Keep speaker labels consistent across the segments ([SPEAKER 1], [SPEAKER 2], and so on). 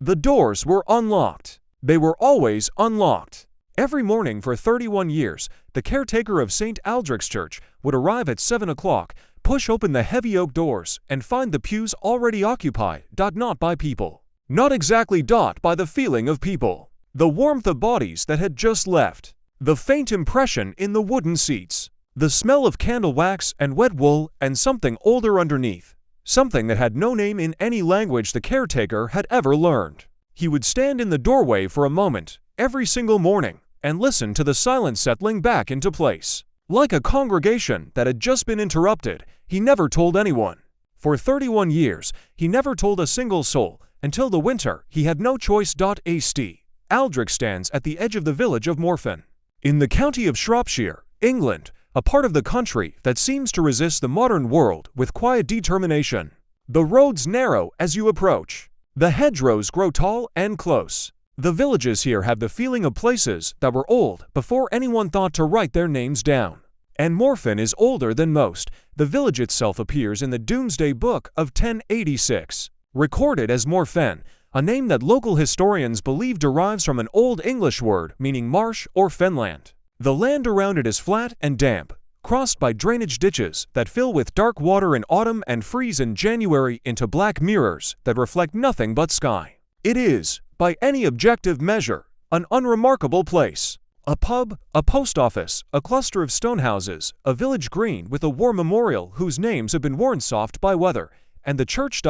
[SPEAKER 1] The doors were unlocked. They were always unlocked. Every morning for 31 years, the caretaker of St. Aldric's Church would arrive at 7 o'clock, push open the heavy oak doors, and find the pews already occupied, not by people. Not exactly by the feeling of people. The warmth of bodies that had just left. The faint impression in the wooden seats. The smell of candle wax and wet wool and something older underneath. Something that had no name in any language the caretaker had ever learned. He would stand in the doorway for a moment, every single morning, and listen to the silence settling back into place. Like a congregation that had just been interrupted, he never told anyone. For 31 years, he never told a single soul, until the winter he had no choice. Aldric stands at the edge of the village of Morfen, in the county of Shropshire, England, a part of the country that seems to resist the modern world with quiet determination. The roads narrow as you approach. The hedgerows grow tall and close. The villages here have the feeling of places that were old before anyone thought to write their names down. And Morfen is older than most. The village itself appears in the Doomsday Book of 1086, recorded as Morfen, a name that local historians believe derives from an Old English word meaning marsh or fenland. The land around it is flat and damp, crossed by drainage ditches that fill with dark water in autumn and freeze in January into black mirrors that reflect nothing but sky. It is, by any objective measure, an unremarkable place. A pub, a post office, a cluster of stone houses, a village green with a war memorial whose names have been worn soft by weather, and the church.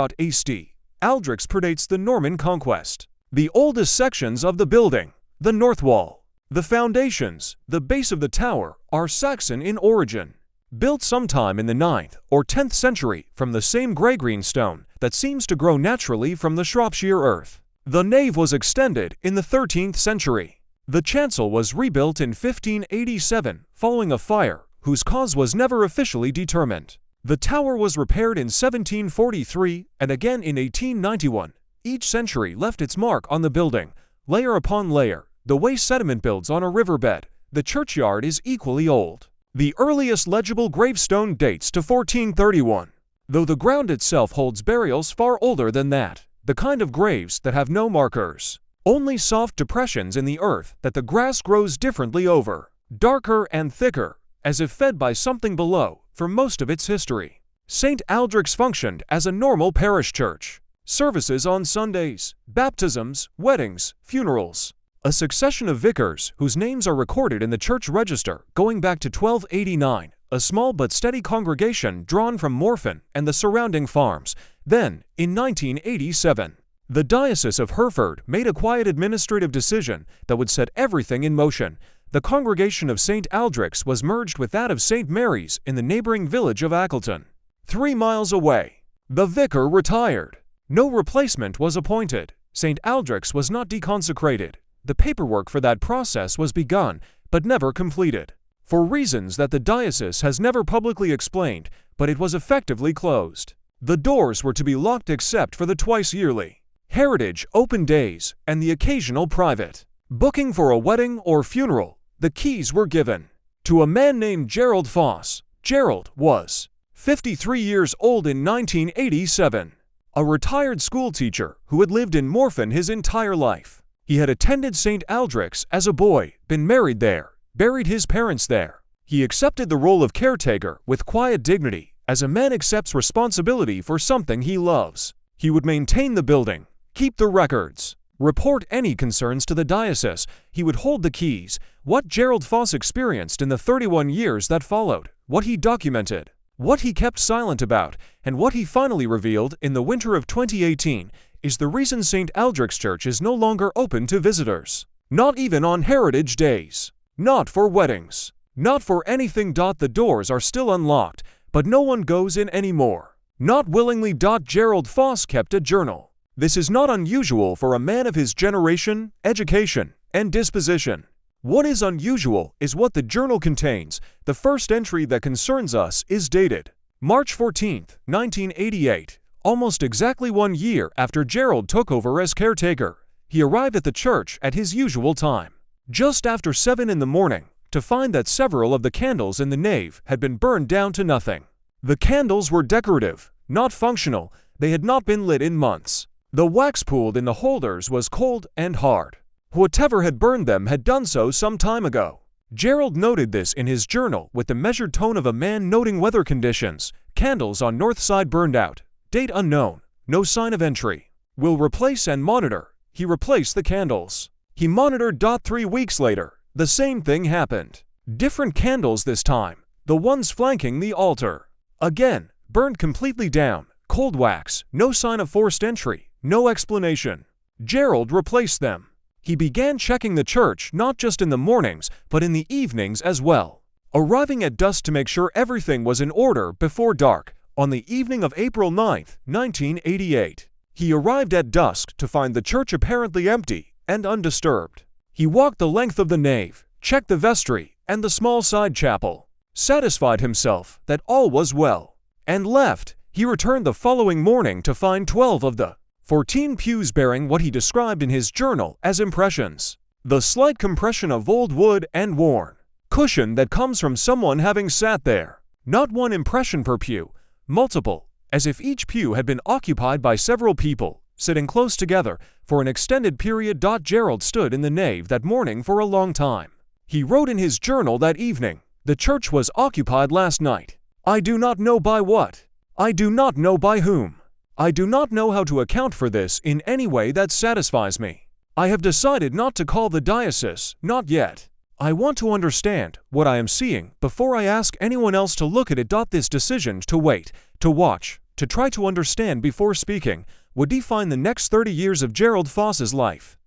[SPEAKER 1] Aldric's predates the Norman conquest. The oldest sections of the building, the north wall, the foundations, the base of the tower, are Saxon in origin. Built sometime in the 9th or 10th century from the same grey-green stone that seems to grow naturally from the Shropshire earth. The nave was extended in the 13th century. The chancel was rebuilt in 1587 following a fire whose cause was never officially determined. The tower was repaired in 1743 and again in 1891. Each century left its mark on the building, layer upon layer, the way sediment builds on a riverbed. The churchyard is equally old. The earliest legible gravestone dates to 1431, though the ground itself holds burials far older than that, the kind of graves that have no markers, only soft depressions in the earth that the grass grows differently over, darker and thicker, as if fed by something below, for most of its history. St. Aldric's functioned as a normal parish church. Services on Sundays, baptisms, weddings, funerals. A succession of vicars whose names are recorded in the church register going back to 1289, a small but steady congregation drawn from Morfen and the surrounding farms. Then, in 1987, the Diocese of Hereford made a quiet administrative decision that would set everything in motion. The congregation of St. Aldric's was merged with that of St. Mary's in the neighboring village of Ackleton, 3 miles away. The vicar retired. No replacement was appointed. St. Aldric's was not deconsecrated. The paperwork for that process was begun, but never completed. For reasons that the diocese has never publicly explained, but it was effectively closed. The doors were to be locked except for the twice-yearly heritage open days and the occasional private booking for a wedding or funeral. The keys were given to a man named Gerald Foss. Gerald was 53 years old in 1987, a retired schoolteacher who had lived in Morfen his entire life. He had attended St. Aldric's as a boy, been married there, buried his parents there. He accepted the role of caretaker with quiet dignity, as a man accepts responsibility for something he loves. He would maintain the building, keep the records, report any concerns to the diocese. He would hold the keys. What Gerald Foss experienced in the 31 years that followed, what he documented, what he kept silent about, and what he finally revealed in the winter of 2018 is the reason St. Aldric's Church is no longer open to visitors. Not even on heritage days. Not for weddings. Not for anything. The doors are still unlocked, but no one goes in anymore. Not willingly. Gerald Foss kept a journal. This is not unusual for a man of his generation, education, and disposition. What is unusual is what the journal contains. The first entry that concerns us is dated March 14, 1988. Almost exactly 1 year after Gerald took over as caretaker. He arrived at the church at his usual time, just after 7 in the morning, to find that several of the candles in the nave had been burned down to nothing. The candles were decorative, not functional. They had not been lit in months. The wax pooled in the holders was cold and hard. Whatever had burned them had done so some time ago. Gerald noted this in his journal with the measured tone of a man noting weather conditions. Candles on north side burned out. Date unknown. No sign of entry. Will replace and monitor. He replaced the candles. He monitored. 3 weeks later, the same thing happened. Different candles this time. The ones flanking the altar. Again, burned completely down. Cold wax. No sign of forced entry. No explanation. Gerald replaced them. He began checking the church not just in the mornings, but in the evenings as well. Arriving at dusk to make sure everything was in order before dark, on the evening of April 9, 1988. He arrived at dusk to find the church apparently empty and undisturbed. He walked the length of the nave, checked the vestry and the small side chapel, satisfied himself that all was well, and left. He returned the following morning to find 12 of the 14 pews bearing what he described in his journal as impressions. The slight compression of old wood and worn cushion that comes from someone having sat there. Not one impression per pew, multiple, as if each pew had been occupied by several people, sitting close together for an extended period. Gerald stood in the nave that morning for a long time. He wrote in his journal that evening, "The church was occupied last night. I do not know by what. I do not know by whom. I do not know how to account for this in any way that satisfies me. I have decided not to call the diocese, not yet. I want to understand what I am seeing before I ask anyone else to look at it. This decision to wait, to watch, to try to understand before speaking, would define the next 30 years of Gerald Foss's life."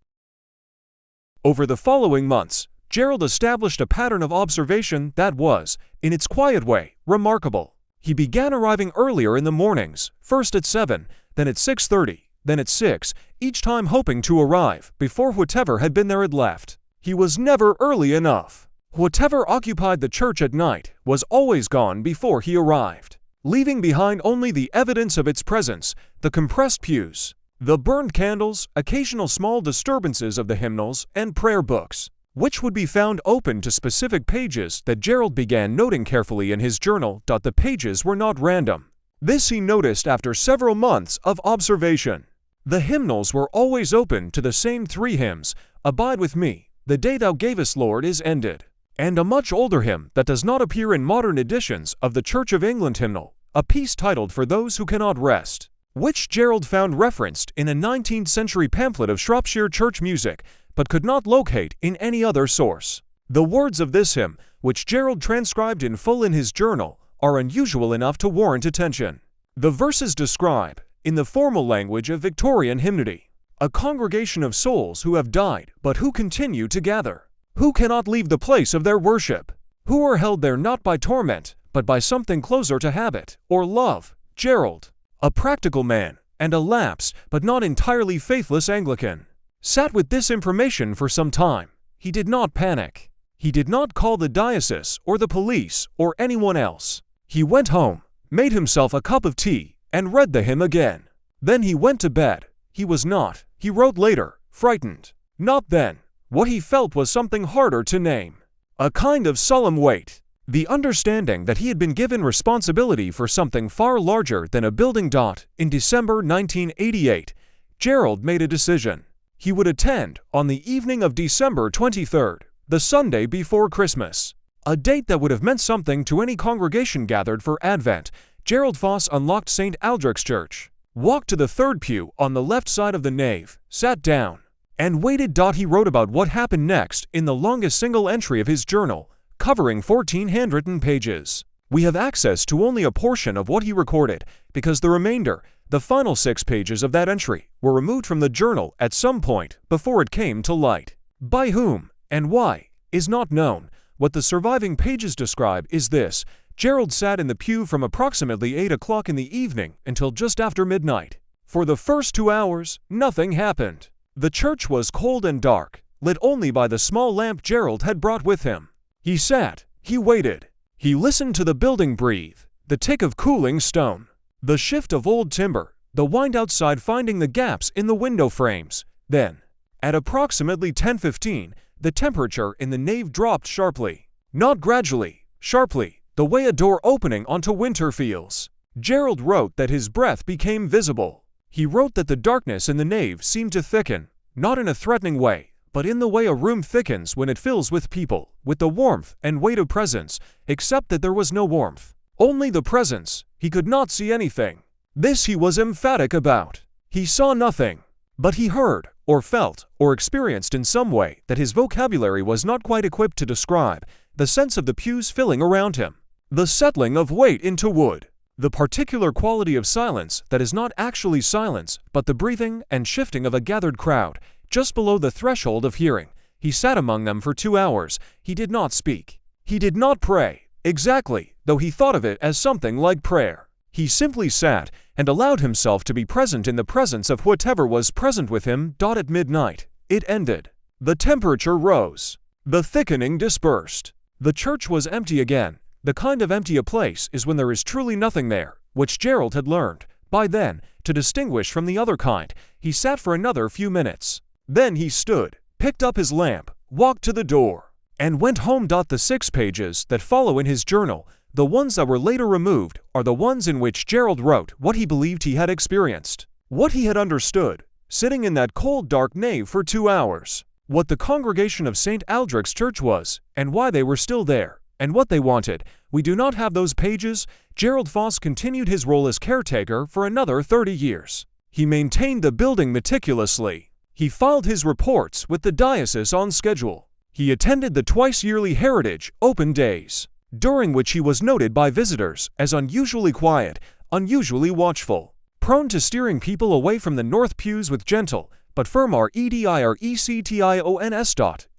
[SPEAKER 1] Over the following months, Gerald established a pattern of observation that was, in its quiet way, remarkable. He began arriving earlier in the mornings, first at 7, then at 6:30, then at 6, each time hoping to arrive before whatever had been there had left. He was never early enough. Whatever occupied the church at night was always gone before he arrived, leaving behind only the evidence of its presence, the compressed pews, the burned candles, occasional small disturbances of the hymnals and prayer books, which would be found open to specific pages that Gerald began noting carefully in his journal. The pages were not random. This he noticed after several months of observation. The hymnals were always open to the same 3 hymns, "Abide with Me," "The Day Thou Gavest, Lord," is ended, and a much older hymn that does not appear in modern editions of the Church of England hymnal, a piece titled "For Those Who Cannot Rest," which Gerald found referenced in a 19th century pamphlet of Shropshire church music, but could not locate in any other source. The words of this hymn, which Gerald transcribed in full in his journal, are unusual enough to warrant attention. The verses describe, in the formal language of Victorian hymnody, a congregation of souls who have died but who continue to gather, who cannot leave the place of their worship, who are held there not by torment, but by something closer to habit or love. Gerald, a practical man and a lapsed but not entirely faithless Anglican, sat with this information for some time. He did not panic. He did not call the diocese or the police or anyone else. He went home, made himself a cup of tea, and read the hymn again. Then he went to bed. He was not, he wrote later, frightened. Not then. What he felt was something harder to name. A kind of solemn weight. The understanding that he had been given responsibility for something far larger than a building. In December 1988, Gerald made a decision. He would attend on the evening of December 23rd, the Sunday before Christmas, a date that would have meant something to any congregation gathered for Advent. Gerald Foss unlocked St. Aldric's Church, walked to the 3rd pew on the left side of the nave, sat down, and waited. He wrote about what happened next in the longest single entry of his journal, covering 14 handwritten pages. We have access to only a portion of what he recorded, because the remainder, the final 6 pages of that entry, were removed from the journal at some point before it came to light. By whom and why is not known. What the surviving pages describe is this: Gerald sat in the pew from approximately 8 o'clock in the evening until just after midnight. For the first 2 hours, nothing happened. The church was cold and dark, lit only by the small lamp Gerald had brought with him. He sat, he waited. He listened to the building breathe, the tick of cooling stone, the shift of old timber, the wind outside finding the gaps in the window frames. Then, at approximately 10:15, the temperature in the nave dropped sharply. Not gradually, sharply, the way a door opening onto winter feels. Gerald wrote that his breath became visible. He wrote that the darkness in the nave seemed to thicken, not in a threatening way, but in the way a room thickens when it fills with people, with the warmth and weight of presence, except that there was no warmth. Only the presence. He could not see anything. This he was emphatic about. He saw nothing. But he heard, or felt, or experienced in some way that his vocabulary was not quite equipped to describe, the sense of the pews filling around him, the settling of weight into wood, the particular quality of silence that is not actually silence, but the breathing and shifting of a gathered crowd, just below the threshold of hearing. He sat among them for 2 hours. He did not speak. He did not pray, exactly, though he thought of it as something like prayer. He simply sat and allowed himself to be present in the presence of whatever was present with him. At midnight, it ended. The temperature rose. The thickening dispersed. The church was empty again. The kind of empty a place is when there is truly nothing there, which Gerald had learned, by then, to distinguish from the other kind. He sat for another few minutes. Then he stood, picked up his lamp, walked to the door, and went home. The 6 pages that follow in his journal, the ones that were later removed, are the ones in which Gerald wrote what he believed he had experienced, what he had understood, sitting in that cold dark nave for 2 hours, what the congregation of St. Aldric's church was, and why they were still there, and what they wanted. We do not have those pages. Gerald Foss continued his role as caretaker for another 30 years. He maintained the building meticulously. He filed his reports with the diocese on schedule. He attended the twice-yearly Heritage Open Days, during which he was noted by visitors as unusually quiet, unusually watchful, prone to steering people away from the north pews with gentle but firm rections.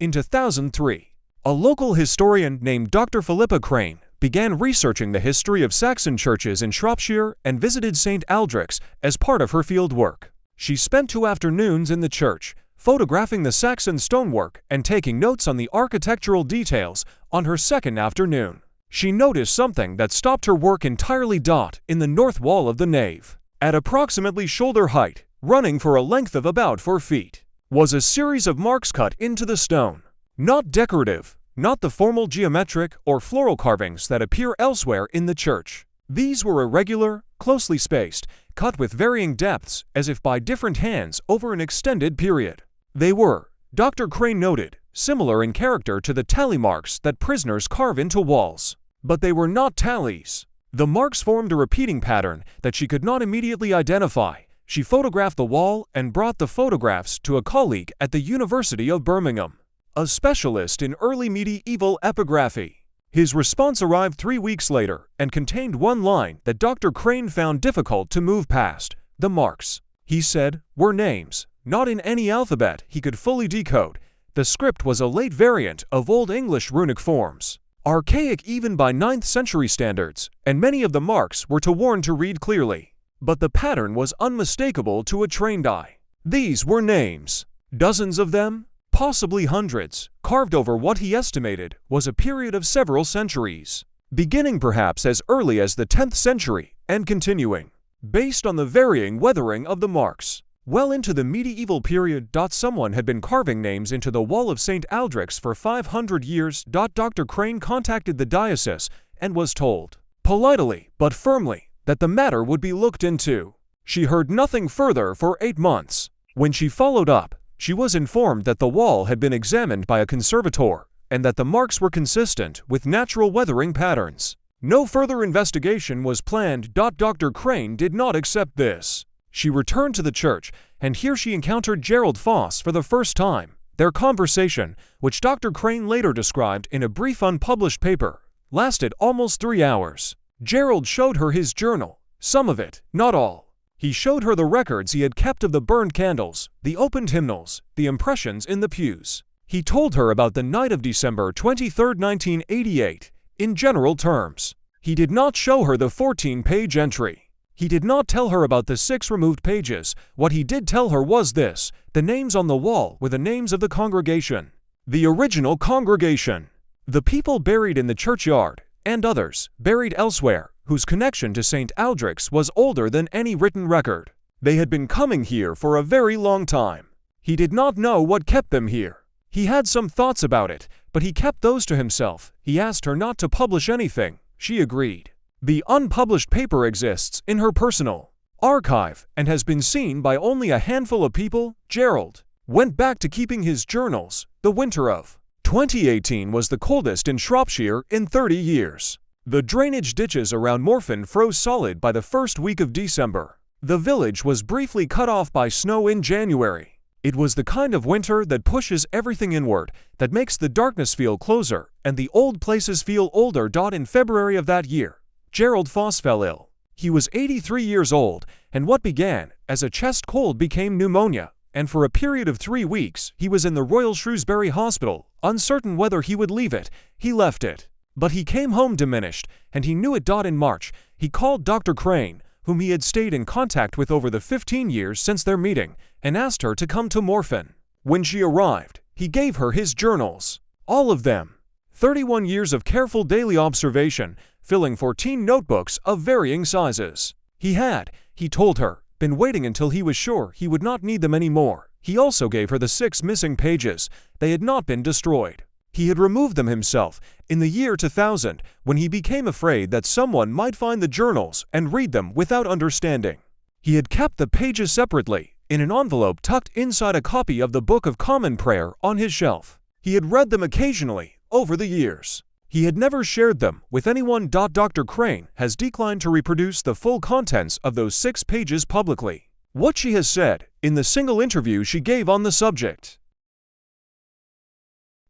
[SPEAKER 1] In 2003, a local historian named Dr. Philippa Crane began researching the history of Saxon churches in Shropshire and visited St. Aldric's as part of her field work. She spent 2 afternoons in the church, photographing the Saxon stonework and taking notes on the architectural details. On her second afternoon, she noticed something that stopped her work entirely. In the north wall of the nave, at approximately shoulder height, running for a length of about 4 feet, was a series of marks cut into the stone. Not decorative, not the formal geometric or floral carvings that appear elsewhere in the church. These were irregular, closely spaced, cut with varying depths as if by different hands over an extended period. They were, Dr. Crane noted, similar in character to the tally marks that prisoners carve into walls. But they were not tallies. The marks formed a repeating pattern that she could not immediately identify. She photographed the wall and brought the photographs to a colleague at the University of Birmingham, a specialist in early medieval epigraphy. His response arrived 3 weeks later and contained one line that Dr. Crane found difficult to move past. The marks, he said, were names, not in any alphabet he could fully decode. The script was a late variant of Old English runic forms, archaic even by 9th century standards, and many of the marks were too worn to read clearly. But the pattern was unmistakable to a trained eye. These were names, dozens of them, possibly hundreds, carved over what he estimated was a period of several centuries, beginning perhaps as early as the 10th century and continuing, based on the varying weathering of the marks, well into the medieval period. Someone had been carving names into the wall of St. Aldric's for 500 years. Dr. Crane contacted the diocese and was told, politely but firmly, that the matter would be looked into. She heard nothing further for 8 months. When she followed up, she was informed that the wall had been examined by a conservator and that the marks were consistent with natural weathering patterns. No further investigation was planned. Dr. Crane did not accept this. She returned to the church, and here she encountered Gerald Foss for the first time. Their conversation, which Dr. Crane later described in a brief unpublished paper, lasted almost 3 hours. Gerald showed her his journal, some of it, not all. He showed her the records he had kept of the burned candles, the opened hymnals, the impressions in the pews. He told her about the night of December 23, 1988, in general terms. He did not show her the 14-page entry. He did not tell her about the 6 removed pages. What he did tell her was this: the names on the wall were the names of the congregation. The original congregation. The people buried in the churchyard, and others, buried elsewhere, whose connection to St. Aldric's was older than any written record. They had been coming here for a very long time. He did not know what kept them here. He had some thoughts about it, but he kept those to himself. He asked her not to publish anything. She agreed. The unpublished paper exists in her personal archive and has been seen by only a handful of people. Gerald went back to keeping his journals. The winter of 2018 was the coldest in Shropshire in 30 years. The drainage ditches around Morfen froze solid by the first week of December. The village was briefly cut off by snow in January. It was the kind of winter that pushes everything inward, that makes the darkness feel closer and the old places feel older. In February of that year, Gerald Foss fell ill. He was 83 years old, and what began as a chest cold became pneumonia, and for a period of 3 weeks he was in the Royal Shrewsbury Hospital, uncertain whether he would leave it. He left it. But he came home diminished, and he knew it. In March, he called Dr. Crane, whom he had stayed in contact with over the 15 years since their meeting, and asked her to come to Morfen. When she arrived, he gave her his journals. All of them. 31 years of careful daily observation, filling 14 notebooks of varying sizes. He had, he told her, been waiting until he was sure he would not need them anymore. He also gave her the 6 missing pages. They had not been destroyed. He had removed them himself in the year 2000 when he became afraid that someone might find the journals and read them without understanding. He had kept the pages separately in an envelope tucked inside a copy of the Book of Common Prayer on his shelf. He had read them occasionally over the years. He had never shared them with anyone. Dr. Crane has declined to reproduce the full contents of those 6 pages publicly. What she has said in the single interview she gave on the subject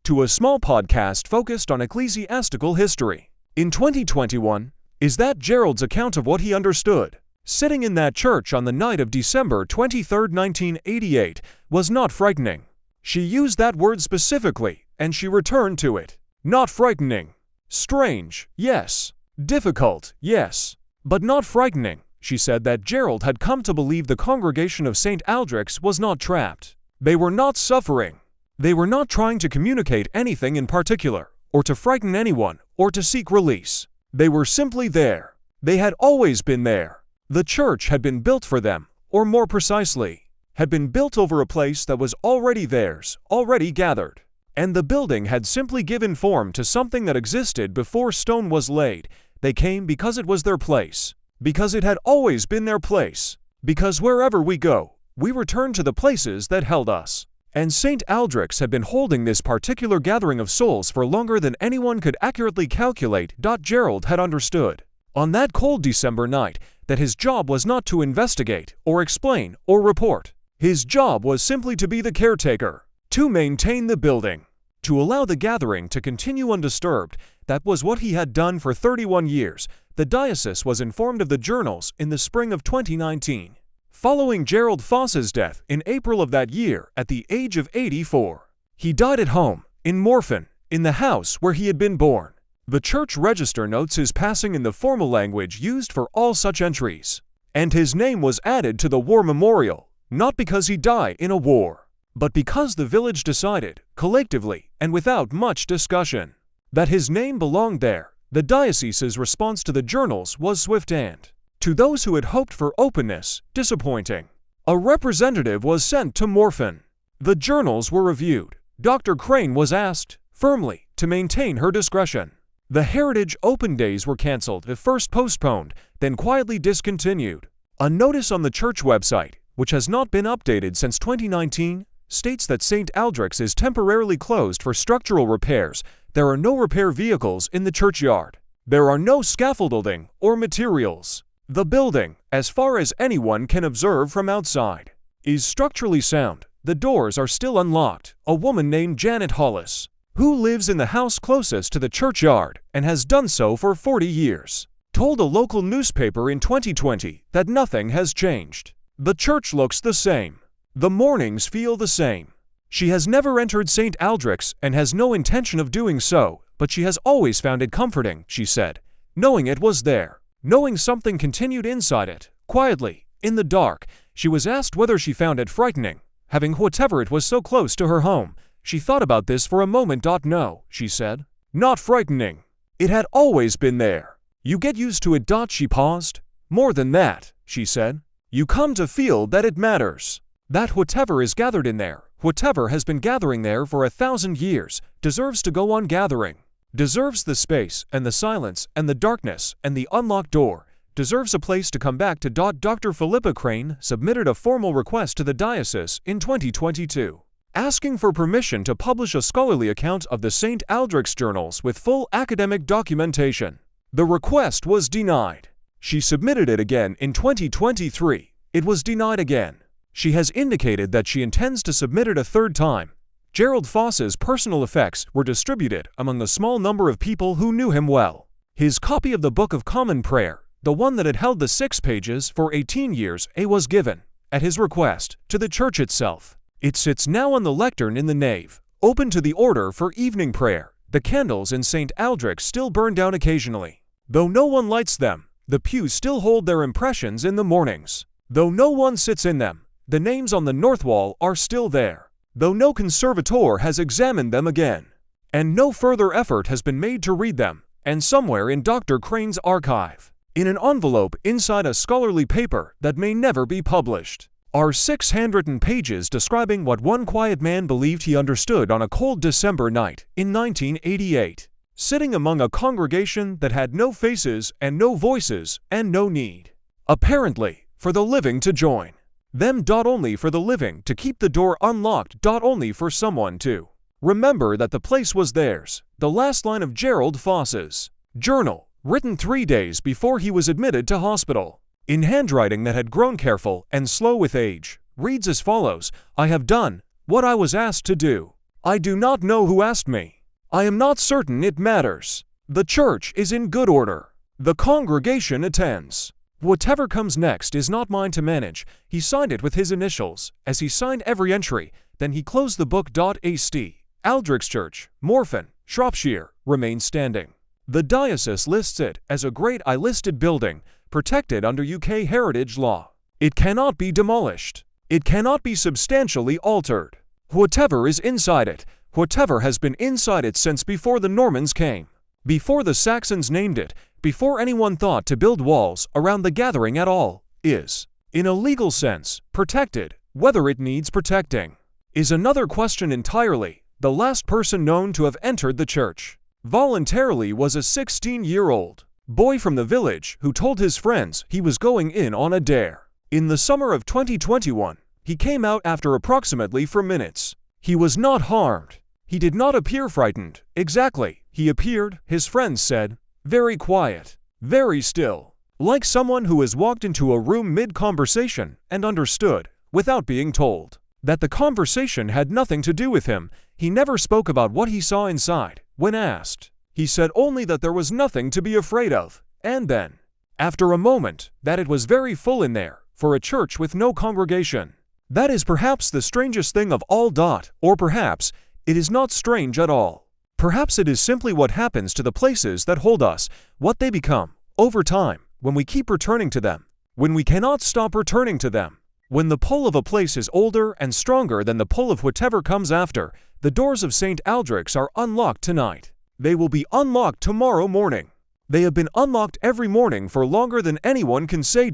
[SPEAKER 1] to a small podcast focused on ecclesiastical history in 2021 is that Gerald's account of what he understood sitting in that church on the night of December 23, 1988, was not frightening. She used that word specifically, and she returned to it. Not frightening. Strange, yes. Difficult, yes. But not frightening. She said that Gerald had come to believe the congregation of St. Aldric's was not trapped. They were not suffering. They were not trying to communicate anything in particular, or to frighten anyone, or to seek release. They were simply there. They had always been there. The church had been built for them, or more precisely, had been built over a place that was already theirs, already gathered. And the building had simply given form to something that existed before stone was laid. They came because it was their place, because it had always been their place, because wherever we go, we return to the places that held us. And St. Aldric's had been holding this particular gathering of souls for longer than anyone could accurately calculate. Gerald had understood, on that cold December night, that his job was not to investigate, or explain, or report. His job was simply to be the caretaker, to maintain the building, to allow the gathering to continue undisturbed. That was what he had done for 31 years. The diocese was informed of the journals in the spring of 2019, following Gerald Foss's death in April of that year at the age of 84. He died at home, in Morfen, in the house where he had been born. The church register notes his passing in the formal language used for all such entries, and his name was added to the war memorial, not because he died in a war, but because the village decided, collectively and without much discussion, that his name belonged there. The diocese's response to the journals was swift and, to those who had hoped for openness, disappointing. A representative was sent to Morfen. The journals were reviewed. Dr. Crane was asked, firmly, to maintain her discretion. The Heritage Open Days were cancelled, at first postponed, then quietly discontinued. A notice on the church website, which has not been updated since 2019, states that St. Aldric's is temporarily closed for structural repairs. There are no repair vehicles in the churchyard. There are no scaffolding or materials. The building, as far as anyone can observe from outside, is structurally sound. The doors are still unlocked. A woman named Janet Hollis, who lives in the house closest to the churchyard and has done so for 40 years, told a local newspaper in 2020 that nothing has changed. The church looks the same. The mornings feel the same. She has never entered St. Aldric's and has no intention of doing so, but she has always found it comforting, she said, knowing it was there, knowing something continued inside it, quietly, in the dark. She was asked whether she found it frightening, having whatever it was so close to her home. She thought about this for a moment. No, she said. Not frightening. It had always been there. You get used to it. She paused. More than that, she said. You come to feel that it matters. That whatever is gathered in there, whatever has been gathering there for 1,000 years, deserves to go on gathering. Deserves the space and the silence and the darkness and the unlocked door. deserves a place to come back to. Dr. Philippa Crane submitted a formal request to the diocese in 2022, asking for permission to publish a scholarly account of the St. Aldric's journals with full academic documentation. The request was denied. She submitted it again in 2023. It was denied again. She has indicated that she intends to submit it a third time. Gerald Foss's personal effects were distributed among a small number of people who knew him well. His copy of the Book of Common Prayer, the one that had held the 6 pages for 18 years, was given, at his request, to the church itself. It sits now on the lectern in the nave, open to the order for evening prayer. The candles in St. Aldric still burn down occasionally. Though no one lights them, the pews still hold their impressions in the mornings. Though no one sits in them, the names on the north wall are still there. Though no conservator has examined them again, and no further effort has been made to read them, and somewhere in Dr. Crane's archive, in an envelope inside a scholarly paper that may never be published, are 6 handwritten pages describing what one quiet man believed he understood on a cold December night in 1988, sitting among a congregation that had no faces and no voices and no need, apparently, for the living to join them. Only for the living to keep the door unlocked. Only for someone to remember that the place was theirs. The last line of Gerald Foss's journal, written 3 days before he was admitted to hospital, in handwriting that had grown careful and slow with age, reads as follows: "I have done what I was asked to do. I do not know who asked me. I am not certain it matters. The church is in good order. The congregation attends. Whatever comes next is not mine to manage." He signed it with his initials, as he signed every entry. Then he closed the book. St. Aldric's Church, Morfen, Shropshire, remains standing. The diocese lists it as a Grade I listed building, protected under UK heritage law. It cannot be demolished. It cannot be substantially altered. Whatever is inside it, whatever has been inside it since before the Normans came, before the Saxons named it, before anyone thought to build walls around the gathering at all, is, in a legal sense, protected. Whether it needs protecting is another question entirely. The last person known to have entered the church voluntarily was a 16-year-old boy from the village who told his friends he was going in on a dare. In the summer of 2021, he came out after approximately 4 minutes. He was not harmed. He did not appear frightened. Exactly. He appeared, his friends said, very quiet, very still, like someone who has walked into a room mid-conversation and understood, without being told, that the conversation had nothing to do with him. He never spoke about what he saw inside. When asked, he said only that there was nothing to be afraid of, and then, after a moment, that it was very full in there, for a church with no congregation. That is perhaps the strangest thing of all. Or perhaps it is not strange at all. Perhaps it is simply what happens to the places that hold us, what they become, over time, when we keep returning to them, when we cannot stop returning to them. When the pull of a place is older and stronger than the pull of whatever comes after. The doors of St. Aldric's are unlocked tonight. They will be unlocked tomorrow morning. They have been unlocked every morning for longer than anyone can say.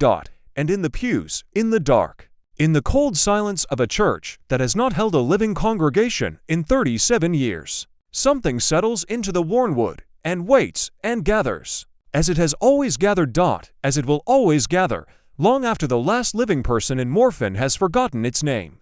[SPEAKER 1] And in the pews, in the dark, in the cold silence of a church that has not held a living congregation in 37 years, something settles into the worn wood and waits and gathers, as it has always gathered. As it will always gather, long after the last living person in Morfen has forgotten its name.